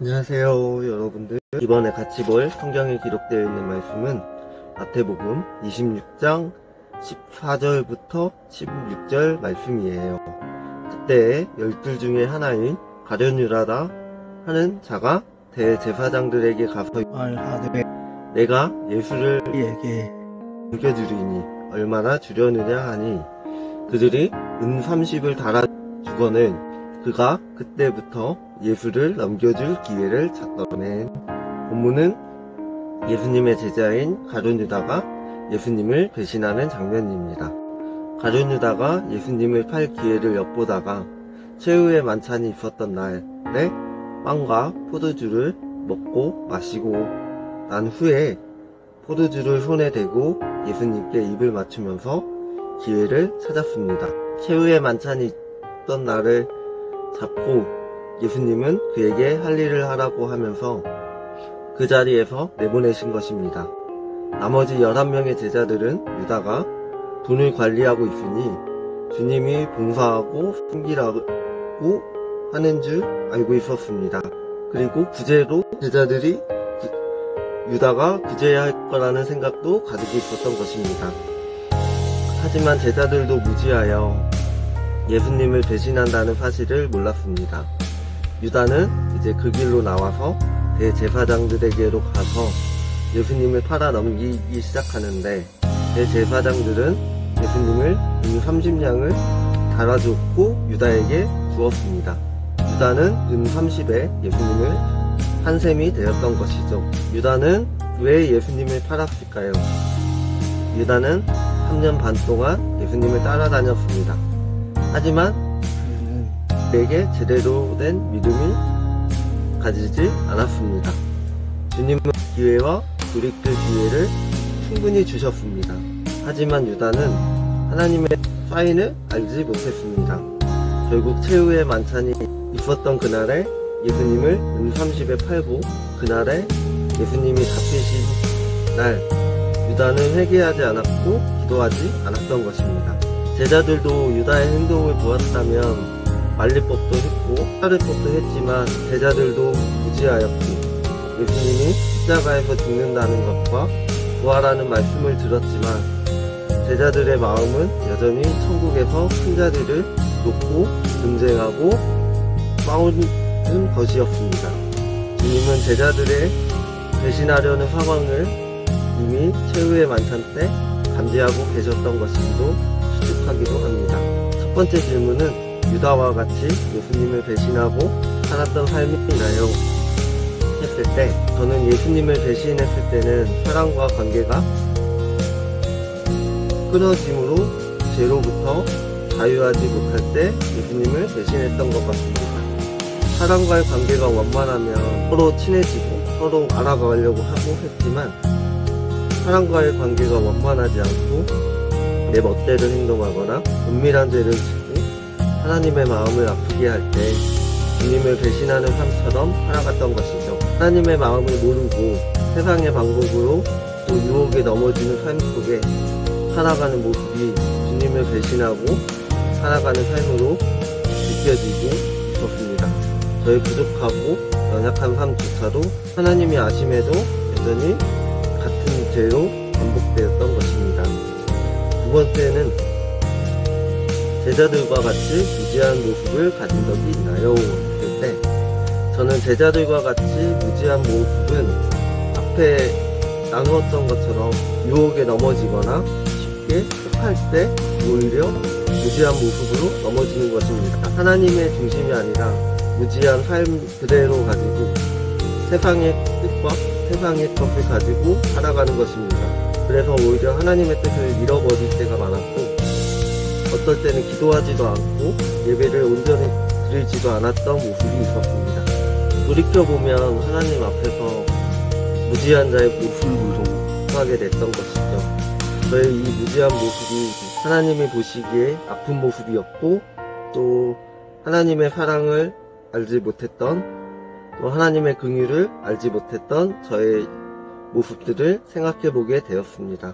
안녕하세요 여러분들. 이번에 같이 볼 성경에 기록되어 있는 말씀은 마태복음 26장 14절부터 16절 말씀이에요. 그때 12 중에 하나인 가룟 유다라 하는 자가 대제사장들에게 가서 말하되 내가 예수를 이에게 넘겨주리니 얼마나 주려느냐 하니 그들이 은 30을 달아 주거늘 그가 그때부터 예수를 넘겨줄 기회를 찾더니. 본문은 예수님의 제자인 가룟 유다가 예수님을 배신하는 장면입니다. 가룟 유다가 예수님을 팔 기회를 엿보다가 최후의 만찬이 있었던 날에 빵과 포도주를 먹고 마시고 난 후에 포도주를 손에 대고 예수님께 입을 맞추면서 기회를 찾았습니다. 최후의 만찬이 있던 날을 잡고 예수님은 그에게 할 일을 하라고 하면서 그 자리에서 내보내신 것입니다. 나머지 11명의 제자들은 유다가 돈을 관리하고 있으니 주님이 봉사하고 섬기라고 하는 줄 알고 있었습니다. 그리고 구제로 제자들이 유다가 구제해야 할 거라는 생각도 가지고 있었던 것입니다. 하지만 제자들도 무지하여 예수님을 배신한다는 사실을 몰랐습니다. 유다는 이제 그 길로 나와서 대제사장들에게로 가서 예수님을 팔아 넘기기 시작하는데 대제사장들은 예수님을 은 30냥을 달아줬고 유다에게 주었습니다. 유다는 은 30에 예수님을 한 셈이 되었던 것이죠. 유다는 왜 예수님을 팔았을까요? 유다는 3년 반 동안 예수님을 따라다녔습니다. 하지만 그에게 제대로 된 믿음이 가지지 않았습니다. 주님은 기회와 돌이킬 기회를 충분히 주셨습니다. 하지만 유다는 하나님의 사인을 알지 못했습니다. 결국 최후의 만찬이 있었던 그날에 예수님을 은 30에 팔고 그날에 예수님이 잡히신 날 유다는 회개하지 않았고 기도하지 않았던 것입니다. 제자들도 유다의 행동을 보았다면 말릴 법도 했고 따를 법도 했지만 제자들도 무지하였고 예수님이 십자가에서 죽는다는 것과 부활하는 말씀을 들었지만 제자들의 마음은 여전히 천국에서 큰 자리를 놓고 분쟁하고 싸우는 것이었습니다. 주님은 제자들의 배신하려는 상황을 이미 최후의 만찬 때 감지하고 계셨던 것이기도 추측하기도 합니다. 첫 번째 질문은 유다와 같이 예수님을 배신하고 살았던 삶이나요? 했을 때 저는 예수님을 배신했을 때는 사람과 관계가 끊어짐으로 죄로부터 자유하지 못할 때 예수님을 배신했던 것 같습니다. 사람과의 관계가 원만하면 서로 친해지고 서로 알아가려고 하고 했지만 사람과의 관계가 원만하지 않고 내 멋대로 행동하거나 은밀한 죄를 지고 하나님의 마음을 아프게 할 때 주님을 배신하는 삶처럼 살아갔던 것이죠. 하나님의 마음을 모르고 세상의 방법으로 또 유혹에 넘어지는 삶 속에 살아가는 모습이 주님을 배신하고 살아가는 삶으로 느껴지고 있었습니다. 저의 부족하고 연약한 삶조차도 하나님이 아심에도 여전히 같은 죄로 반복되었던 것입니다. 두 번째는 제자들과 같이 무지한 모습을 가진 적이 있나요? 했을 때 저는 제자들과 같이 무지한 모습은 앞에 나누었던 것처럼 유혹에 넘어지거나 쉽게 혹할 때 오히려 무지한 모습으로 넘어지는 것입니다. 하나님의 중심이 아니라 무지한 삶 그대로 가지고 세상의 뜻과 세상의 것을 가지고 살아가는 것입니다. 그래서 오히려 하나님의 뜻을 잃어버릴 때가 많았고 어떨 때는 기도하지도 않고 예배를 온전히 드리지도 않았던 모습이 있었습니다. 돌이켜보면 하나님 앞에서 무지한 자의 모습으로 하게 됐던 것이죠. 저의 이 무지한 모습이 하나님이 보시기에 아픈 모습이었고 또 하나님의 사랑을 알지 못했던 또 하나님의 긍휼을 알지 못했던 저의 모습들을 생각해보게 되었습니다.